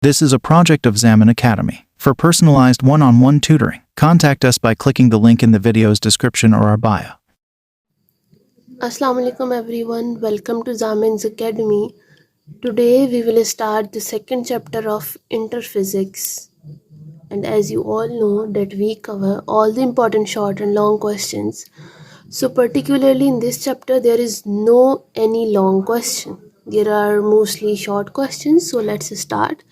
This is a project of Zaman Academy. For personalized one-on-one tutoring, contact us by clicking the link in the video's description or our bio. Assalamu alaikum everyone, welcome to Zaman's Academy. Today we will start the second chapter of Interphysics, and as you all know that we cover all the important short and long questions. So particularly in this chapter there is no any long question. There are mostly short questions, so let's start.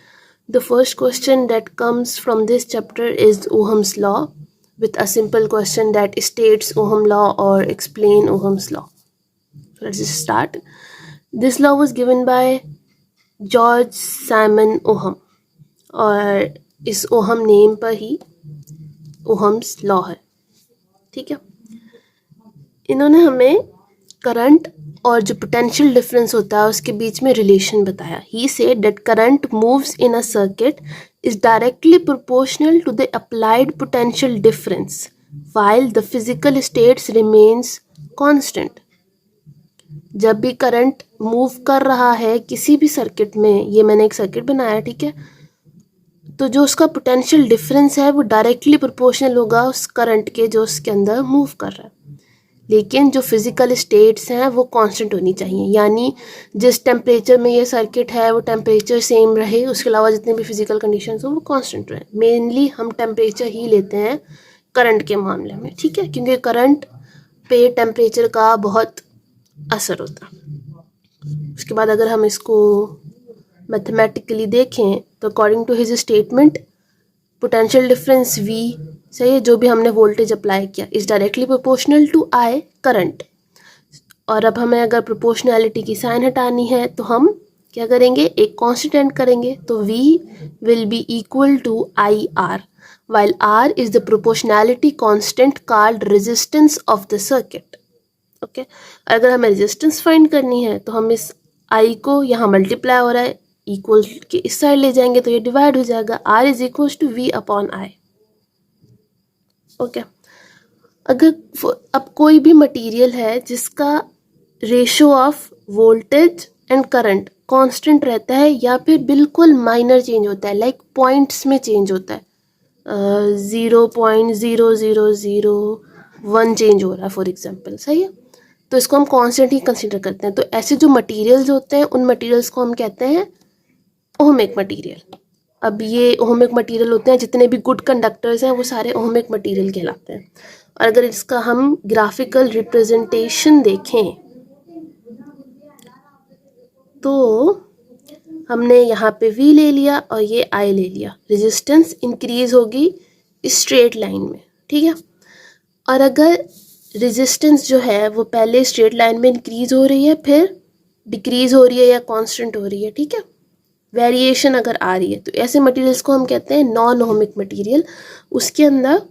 The first question that comes from this chapter is Ohm's law, with a simple question that states Ohm law or explain Ohm's law. So let's just start. This law was given by George Simon Ohm, और इस ohm name पर ही Ohm's law है. ठीक है, इन्होंने हमें current और जो पोटेंशियल डिफरेंस होता है उसके बीच में रिलेशन बताया. He said that current moves in a circuit is directly proportional to the applied potential difference while the physical states remains constant. जब भी करंट मूव कर रहा है किसी भी सर्किट में, ये मैंने एक सर्किट बनाया, ठीक है, तो जो उसका पोटेंशियल डिफरेंस है वो डायरेक्टली प्रोपोर्शनल होगा उस करंट के जो उसके अंदर मूव कर रहा है. लेकिन जो फिजिकल स्टेट्स हैं वो कांस्टेंट होनी चाहिए, यानी जिस टेम्परेचर में ये सर्किट है वो टेम्परेचर सेम रहे, उसके अलावा जितने भी फिजिकल कंडीशंस हो वो कांस्टेंट रहे. मेनली हम टेम्परेचर ही लेते हैं करंट के मामले में, ठीक है, क्योंकि करंट पे टेम्परेचर का बहुत असर होता. उसके बाद अगर हम इसको मैथमेटिकली देखें तो according to his statement potential difference V, सही है, जो भी हमने वोल्टेज अप्लाई किया, is directly proportional to I current. और अब हमें अगर प्रोपोर्शनैलिटी की साइन हटानी है तो हम क्या करेंगे, एक कांस्टेंट करेंगे, तो V will be equal to IR, while R is the proportionality constant called resistance of the circuit. Okay, अगर हमें रेजिस्टेंस फाइंड करनी है तो हम इस I को, यहाँ मल्टीप्लाई हो रहा है, इक्वल के इस साइड ले जाएंगे तो ये डिवाइड हो जाएगा. R is equal to V upon I. Okay, अगर अब कोई भी मटेरियल है जिसका ratio of voltage and current constant रहता है या फिर बिल्कुल माइनर चेंज होता है, लाइक पॉइंट्स में चेंज होता है, 0.0001 चेंज हो रहा है फॉर एग्जांपल, सही है, तो इसको हम कांस्टेंट ही कंसीडर करते हैं. तो ऐसे जो मटेरियल्स होते हैं उन मटेरियल्स को हम कहते हैं ओहमिक मटेरियल. अब ये ओहमिक मटेरियल होते हैं, जितने भी गुड कंडक्टर्स हैं वो सारे ओहमिक मटेरियल कहलाते हैं. और अगर इसका हम ग्राफिकल रिप्रेजेंटेशन देखें तो हमने यहाँ पे V ले लिया और ये I ले लिया. रेजिस्टेंस इंक्रीज होगी स्ट्रेट लाइन में, ठीक है, और अगर रेजिस्टेंस जो है वो पहले स्ट्रेट लाइन में इंक्रीज हो रही है, फिर डिक्रीज हो रही है या कांस्टेंट हो रही है, ठीक है, वेरिएशन अगर आ रही है, तो ऐसे मटेरियल्स को हम कहते हैं नॉन ओहमिक मटेरियल. उसके अंदर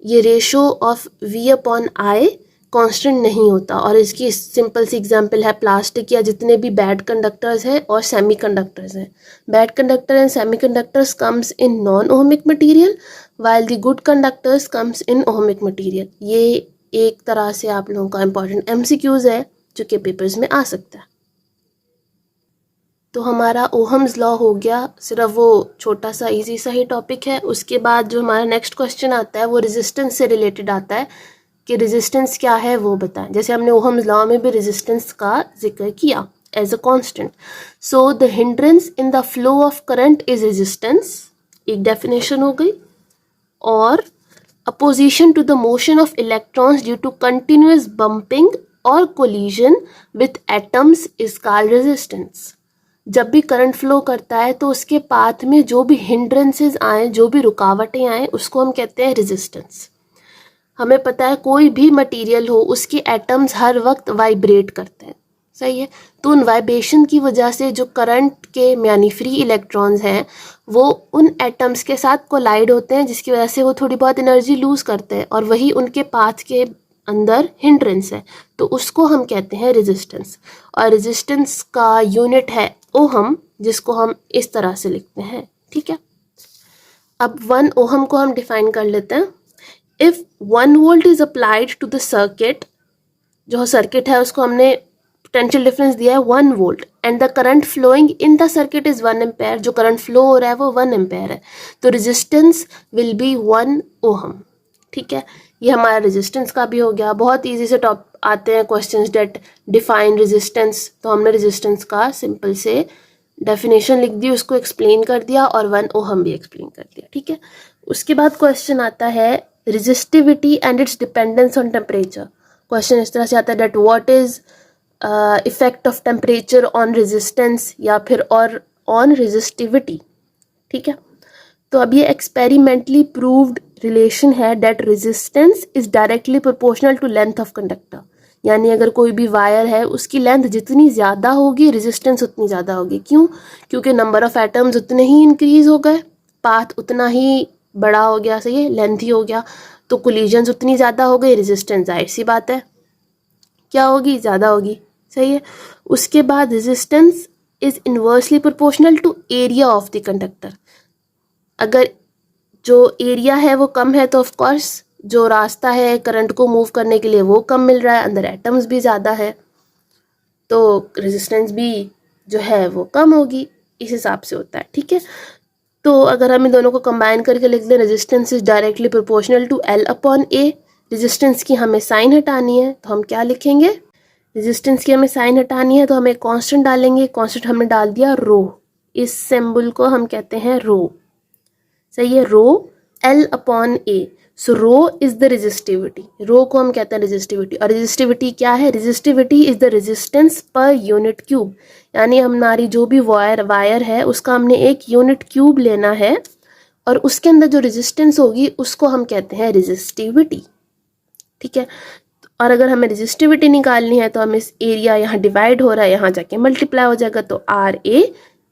ये ratio of V upon I constant नहीं होता. और इसकी सिंपल सी एग्जांपल है प्लास्टिक या जितने भी बैड कंडक्टर्स हैं और सेमी कंडक्टर्स हैं. Bad conductor and semi conductors comes in non ohmic material while the good conductors comes in ohmic material. ये एक तरह से आप लोगों का इंपॉर्टेंट MCQs है जो कि पेपर्स में आ सकता है. तो हमारा ओहम्स लॉ हो गया, सिर्फ वो छोटा सा इजी सा ही टॉपिक है. उसके बाद जो हमारा नेक्स्ट क्वेश्चन आता है वो रेजिस्टेंस से रिलेटेड आता है कि रेजिस्टेंस क्या है वो बताएं. जैसे हमने ओहम्स लॉ में भी रेजिस्टेंस का जिक्र किया as a constant. So the hindrance in the flow of current is resistance, एक डेफिनेशन हो गई. और opposition to the motion of electrons due to continuous bumping और collision with atoms is called resistance. जब भी करंट फ्लो करता है तो उसके पाथ में जो भी हिंड्रेंसेस आए, जो भी रुकावटें आए, उसको हम कहते हैं रेजिस्टेंस. हमें पता है कोई भी मटेरियल हो उसके एटम्स हर वक्त वाइब्रेट करते हैं, सही है, तो उन वाइब्रेशन की वजह से जो करंट के यानी फ्री इलेक्ट्रॉन्स हैं वो उन एटम्स के साथ कोलाइड होते हैं, जिसकी वजह से वो थोड़ी बहुत एनर्जी लूज करते हैं और वही उनके पाथ के अंदर हिंड्रेंस है, तो उसको हम कहते हैं रेजिस्टेंस. और रेजिस्टेंस का यूनिट है ओहम, जिसको हम इस तरह से लिखते हैं, ठीक है. अब 1 ओहम को हम डिफाइन कर लेते हैं. If 1 volt is applied to the circuit, जो सर्किट है उसको हमने पोटेंशियल डिफरेंस दिया है 1 volt and the current flowing in the circuit is 1 ampere, जो करंट फ्लो हो रहा है वो 1 एम्पेयर है, तो रेजिस्टेंस विल बी 1 ओहम। ठीक है, ये हमारा रेजिस्टेंस का भी हो गया। बहुत इजी से टॉप आते हैं क्वेश्चंस डेट डिफाइन रेजिस्टेंस, तो हमने रेजिस्टेंस का सिंपल से डेफिनेशन लिख दी, उसको एक्सप्लेन कर दिया और 1 ओहम भी एक्सप्लेन कर दिया। ठीक है, उसके बाद क्वेश्चन आता है resistivity and its dependence on temperature. Question इस तरह से आता है that what is effect of temperature on resistance या फिर और ऑन रेजिस्टिविटी। ठीक है, तो अब ये एक्सपेरिमेंटली प्रूव्ड रिलेशन है that resistance is directly proportional to length of conductor, यानी अगर कोई भी वायर है उसकी लेंथ जितनी ज़्यादा होगी रेजिस्टेंस उतनी ज़्यादा होगी। क्यों? क्योंकि नंबर ऑफ एटम्स उतने ही इंक्रीज हो गए, पाथ उतना ही बड़ा हो गया, सही है, लेंथी हो गया, तो कोलिजन्स उतनी ज़्यादा हो गई, रेजिस्टेंस जाहिर सी बात है क्या होगी, ज़्यादा होगी। सही है, उसके बाद resistance is inversely proportional to area of the conductor. अगर जो एरिया है वो कम है तो ऑफ कोर्स जो रास्ता है करंट को मूव करने के लिए वो कम मिल रहा है, अंदर एटम्स भी ज़्यादा है, तो रेजिस्टेंस भी जो है वो कम होगी, इस हिसाब से होता है। ठीक है, तो अगर हम इन दोनों को कंबाइन करके लिख दें resistance is directly proportional to L upon A, resistance की हमें साइन हटानी है तो हम क्या लिखेंगे, रेजिस्टेंस की हमें साइन हटानी है तो हम एक कांस्टेंट डालेंगे, कांस्टेंट हमने डाल दिया रो, इस सिंबल को हम कहते हैं रो। सही है, rho L upon A, so rho is the resistivity, rho को हम कहते हैं रेजिस्टिविटी। और रेजिस्टिविटी क्या है, resistivity is the resistance per unit cube, यानी हमारी जो भी वायर है उसका हमने एक यूनिट क्यूब लेना है और उसके अंदर जो रेजिस्टेंस होगी उसको हम कहते हैं रेजिस्टिविटी। ठीक है, और अगर हमें रेजिस्टिविटी निकालनी है तो हम इस एरिया यहाँ डिवाइड हो रहा है यहाँ जाके मल्टीप्लाई हो जाएगा, तो RA,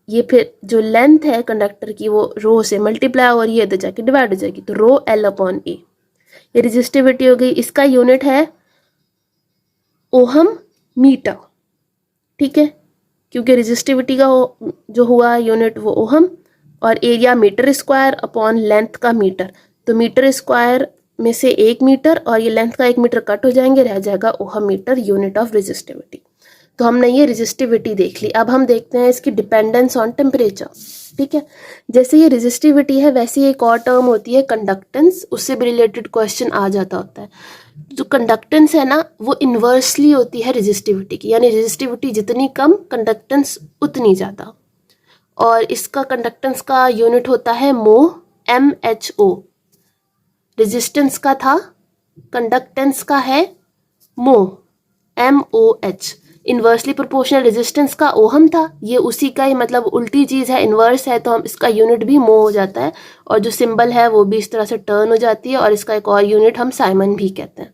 ये फिर जो लेंथ है कंडक्टर की वो रो से मल्टीप्लाई हो रही है तो जाके डिवाइड हो जाएगी, तो रो L अपॉन A, ये रेजिस्टिविटी हो गई। इसका यूनिट है ओहम मीटर। ठीक है, क्योंकि रेजिस्टिविटी का जो हुआ यूनिट वो ओहम और area metre square upon length का मीटर, तो मीटर स्क्वायर में से 1 मीटर और ये लेंथ का 1 मीटर कट हो जाएंगे, रह जाएगा ohm metre unit of resistivity. तो हमने ये रेजिस्टिविटी देख ली। अब हम देखते हैं इसकी डिपेंडेंस ऑन टेम्परेचर। ठीक है, जैसे ये रेजिस्टिविटी है वैसे ही एक और टर्म होती है कंडक्टेंस, उससे भी रिलेटेड क्वेश्चन आ जाता होता है। जो कंडक्टेंस है ना वो इन्वर्सली होती है रेजिस्टिविटी की, यानी रेजिस्टिविटी जितनी कम कंडक्टेंस उतनी ज़्यादा, और इसका कंडक्टेंस का यूनिट होता है मोह, MHO। रेजिस्टेंस का था, कंडक्टेंस का है मोह, MOH। इन्वर्सली प्रोपोर्शनल रेजिस्टेंस का ओहम था, ये उसी का ही मतलब उल्टी चीज़ है, इन्वर्स है, तो हम इसका यूनिट भी मोह हो जाता है और जो सिंबल है वो भी इस तरह से टर्न हो जाती है, और इसका एक और यूनिट हम साइमन भी कहते हैं।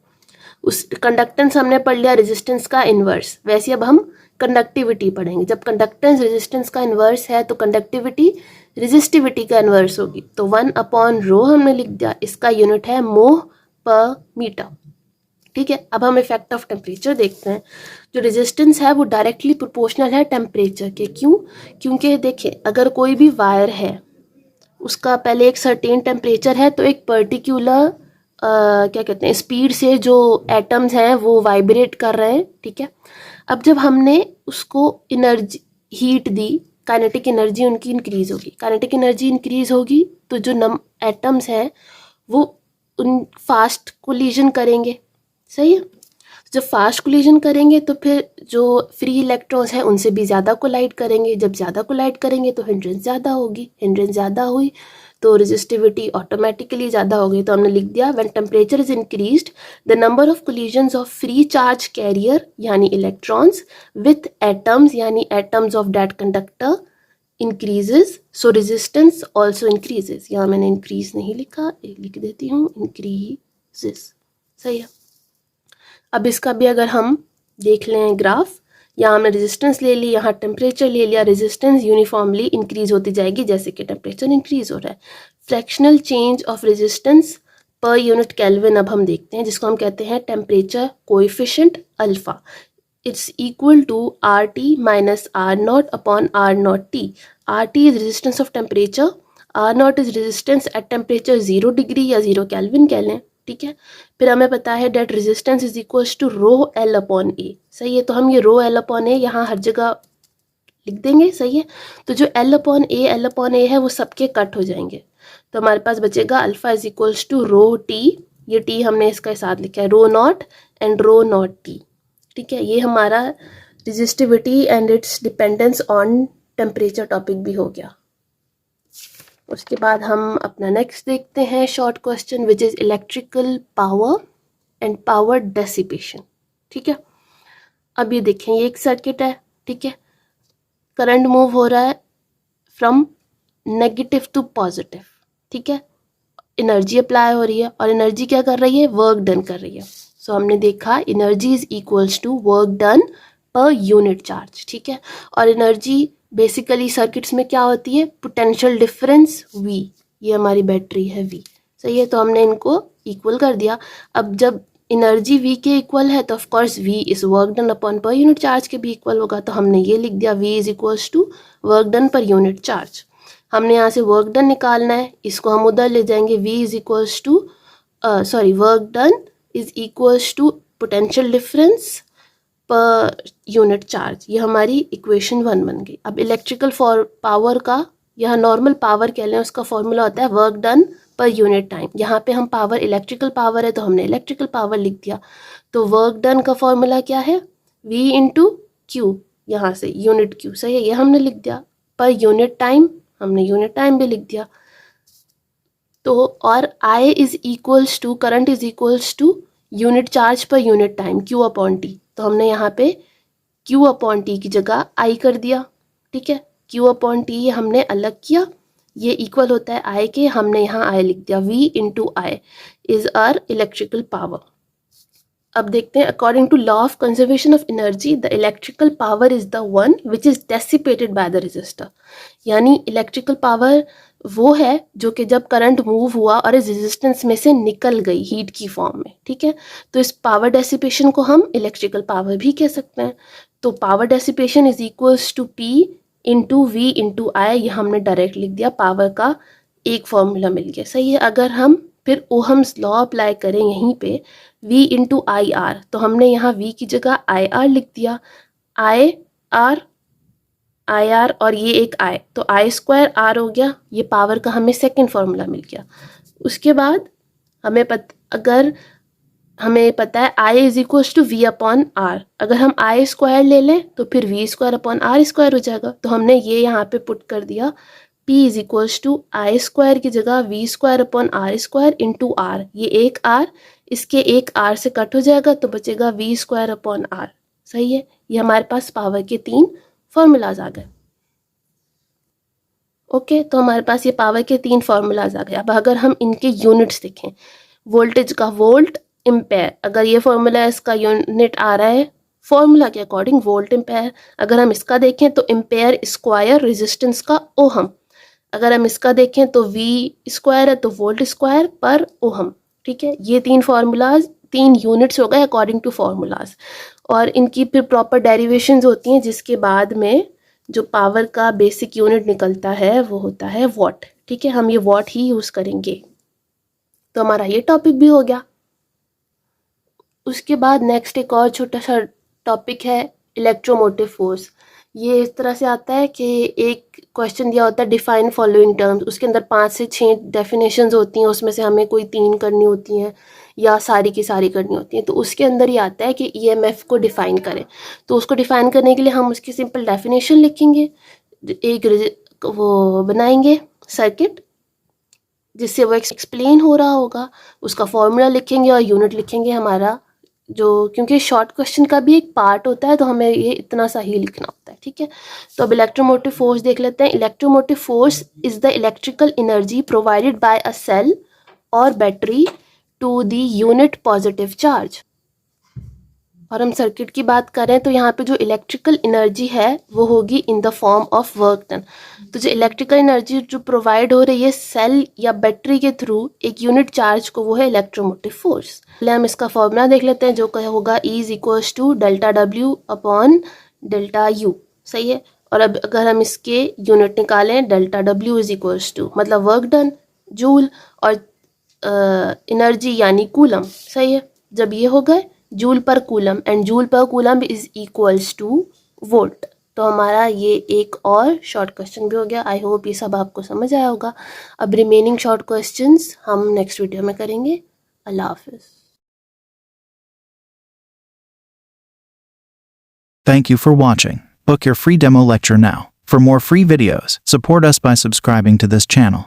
उस कंडक्टेंस हमने पढ़ लिया रेजिस्टेंस का इन्वर्स, वैसे अब हम कंडक्टिविटी पढ़ेंगे। जब कंडक्टेंस रेजिस्टेंस का इन्वर्स है तो कंडक्टिविटी रेजिस्टिविटी का इन्वर्स होगी, तो 1 अपॉन रो हमने लिख दिया, इसका यूनिट है मोह पर मीटर। ठीक है, अब हम इफेक्ट ऑफ टेम्परेचर देखते हैं। जो रेजिस्टेंस है वो डायरेक्टली प्रोपोर्शनल है टेम्परेचर के। क्यों? क्योंकि देखिए अगर कोई भी वायर है उसका पहले एक सर्टेन टेम्परेचर है तो एक पर्टिकुलर क्या कहते हैं स्पीड से जो एटम्स हैं वो वाइब्रेट कर रहे हैं। ठीक है, अब जब हमने उसको एनर्जी हीट दी, काइनेटिक एनर्जी उनकी इंक्रीज होगी, काइनेटिक एनर्जी इंक्रीज होगी तो जो एटम्स हैं वो उन फास्ट कोलिजन करेंगे। सही है, जब फास्ट कोलिजन करेंगे तो फिर जो फ्री इलेक्ट्रॉन्स हैं उनसे भी ज़्यादा कोलाइड करेंगे, जब ज़्यादा कोलाइड करेंगे तो हिंड्रेंस ज़्यादा होगी, हिंड्रेंस ज़्यादा हुई तो रेजिस्टिविटी ऑटोमेटिकली ज़्यादा हो गई। तो हमने लिख दिया when temperature is increased the number of collisions of free charge carrier यानी इलेक्ट्रॉन्स विथ एटम्स यानी atoms of that conductor increases, so resistance also increases. यहाँ मैंने इंक्रीज नहीं लिखा, लिख देती हूँ इंक्रीजेज। सही है, अब इसका भी अगर हम देख लें ग्राफ, यहाँ हमने रेजिस्टेंस ले ली, यहाँ टेम्परेचर ले लिया, रेजिस्टेंस यूनिफॉर्मली इंक्रीज होती जाएगी जैसे कि टेम्परेचर इंक्रीज हो रहा है। Fractional change of resistance per unit kelvin अब हम देखते हैं, जिसको हम कहते हैं temperature coefficient alpha. It's equal to RT minus R0 upon R0T। RT is resistance of temperature, R0 is resistance at temperature 0 degree या 0 केल्विन कह लें। ठीक है। फिर हमें पता है that resistance is equals to rho L upon A, सही है। तो हम ये रो एल अपॉन ए यहाँ हर जगह लिख देंगे, सही है। तो जो एल अपॉन ए है वो सबके कट हो जाएंगे, तो हमारे पास बचेगा alpha is equals to rho T, ये टी हमने इसके साथ लिखा है rho not and rho not T, ठीक है। ये हमारा resistivity and its dependence on temperature topic भी हो गया। उसके बाद हम अपना नेक्स्ट देखते हैं short question which is electrical power and power dissipation, ठीक है। अब ये देखें, ये एक सर्किट है, ठीक है। करंट मूव हो रहा है फ्रॉम नेगेटिव टू पॉजिटिव, ठीक है। एनर्जी अप्लाई हो रही है और एनर्जी क्या कर रही है, वर्क डन कर रही है। सो हमने देखा energy is equals to work done per unit charge, ठीक है। और एनर्जी बेसिकली सर्किट्स में क्या होती है, पोटेंशियल डिफरेंस V, ये हमारी बैटरी है V, सही है। तो हमने इनको इक्वल कर दिया। अब जब एनर्जी V के इक्वल है तो of course V is work done upon पर यूनिट चार्ज के भी इक्वल होगा, तो हमने ये लिख दिया V is equals to work done per unit charge. हमने यहाँ से वर्क डन निकालना है, इसको हम उधर ले जाएंगे, V is equals to work done is equals to potential difference per unit charge, ये हमारी इक्वेशन 1 बन गई। अब इलेक्ट्रिकल फॉर पावर का, यहाँ नॉर्मल पावर कह लें, उसका फॉर्मूला होता है work done per unit time. यहाँ पे हम पावर इलेक्ट्रिकल पावर है तो हमने इलेक्ट्रिकल पावर लिख दिया। तो वर्क डन का फॉर्मूला क्या है, V इंटू क्यू, यहाँ से यूनिट क्यू, सही है, ये हमने लिख दिया। पर यूनिट टाइम, हमने यूनिट टाइम भी लिख दिया। तो और I is equals to, current is equals to unit charge per unit time, Q upon T. तो हमने यहाँ पे Q अपॉन टी की जगह I कर दिया, ठीक है। Q अपॉन टी हमने अलग किया, ये इक्वल होता है I के, हमने यहाँ I लिख दिया। V into I is our electrical power. अब देखते हैं, according to law of conservation of energy the electrical power is the one which is dissipated by the resistor. यानी इलेक्ट्रिकल पावर वो है जो कि जब करंट मूव हुआ और इस रेजिस्टेंस में से निकल गई हीट की फॉर्म में, ठीक है। तो इस पावर डेसिपेशन को हम इलेक्ट्रिकल पावर भी कह सकते हैं। तो power dissipation is equals to P into V into I, ये हमने डायरेक्ट लिख दिया, पावर का एक फॉर्मूला मिल गया, सही है। अगर हम फिर ओहम्स लॉ अप्लाई करें यहीं पे, V इंटू आई आर, तो हमने यहाँ V की जगह आई आर लिख दिया, आई आर और ये एक I, तो I स्क्वायर R हो गया, ये पावर का हमें सेकंड फार्मूला मिल गया। उसके बाद अगर हमें पता है I is equals to V upon R, अगर हम I स्क्वायर ले लें तो फिर V square upon R square हो जाएगा। तो हमने ये यहाँ पे पुट कर दिया, P is equals to I square की जगह V square upon R square into R, ये एक R इसके एक R से कट हो जाएगा तो बचेगा V स्क्वायर अपॉन R, सही है। ये हमारे पास पावर के 3 फॉर्मूलाज आ गए। ओके, तो हमारे पास ये पावर के 3 फॉर्मूलाज आ गए। अब अगर हम इनके यूनिट्स देखें, वोल्टेज का वोल्ट एम्पेयर, अगर ये फॉर्मूला इसका यूनिट आ रहा है फॉर्मूला के अकॉर्डिंग वोल्ट एम्पेयर। अगर हम इसका देखें तो एम्पेयर स्क्वायर रेजिस्टेंस का ओहम, अगर हम इसका देखें तो V स्क्वायर है तो वोल्ट स्क्वायर पर ओहम, ठीक है। ये 3 फॉर्मूलाज 3 यूनिट्स हो गए अकॉर्डिंग टू फॉर्मूलाज, और इनकी फिर प्रॉपर डेरिवेशंस होती हैं, जिसके बाद में जो पावर का बेसिक यूनिट निकलता है वो होता है वॉट, ठीक है। हम ये वॉट ही यूज़ करेंगे। तो हमारा ये टॉपिक भी हो गया। उसके बाद नेक्स्ट एक और छोटा सा टॉपिक है इलेक्ट्रोमोटिव फोर्स। ये इस तरह से आता है कि एक क्वेश्चन दिया होता है डिफाइन फॉलोइंग टर्म्स, उसके अंदर 5 से 6 डेफिनेशंस होती हैं, उसमें से हमें कोई 3 करनी होती हैं या सारी की सारी करनी होती हैं। तो उसके अंदर ही आता है कि EMF को डिफ़ाइन करें। तो उसको डिफ़ाइन करने के लिए हम उसकी सिंपल डेफिनेशन लिखेंगे, एक वो बनाएंगे सर्किट जिससे वो एक्सप्लेन हो रहा होगा, उसका फॉर्मूला लिखेंगे और यूनिट लिखेंगे हमारा, जो क्योंकि शॉर्ट क्वेश्चन का भी एक पार्ट होता है तो हमें ये इतना सा ही लिखना होता है, ठीक है। तो अब इलेक्ट्रोमोटिव फोर्स देख लेते हैं। Electromotive force is the electrical energy provided by a cell और battery to the unit positive charge. और हम सर्किट की बात करें तो यहाँ पे जो इलेक्ट्रिकल एनर्जी है वो होगी in the form of work done. तो जो इलेक्ट्रिकल एनर्जी जो प्रोवाइड हो रही है सेल या बैटरी के थ्रू एक यूनिट चार्ज को, वो है इलेक्ट्रोमोटिव फोर्स। पहले हम इसका फॉर्मूला देख लेते हैं, जो क्या होगा E is equals to delta W upon delta U, सही है। और अब अगर हम इसके यूनिट निकालें, delta W is equals to मतलब वर्क डन जूल, और एनर्जी यानी कूलम, सही है। जब ये हो गए joule per coulomb and joule per coulomb is equals to volt. तो हमारा ये एक और शॉर्ट क्वेश्चन भी हो गया। आई होप ये सब आपको समझ आया होगा। अब रिमेनिंग शॉर्ट क्वेश्चंस हम नेक्स्ट वीडियो में करेंगे। अल्लाह हाफिज़। Thank you for watching. Book your free demo lecture now. For more free videos, support us by subscribing to this channel.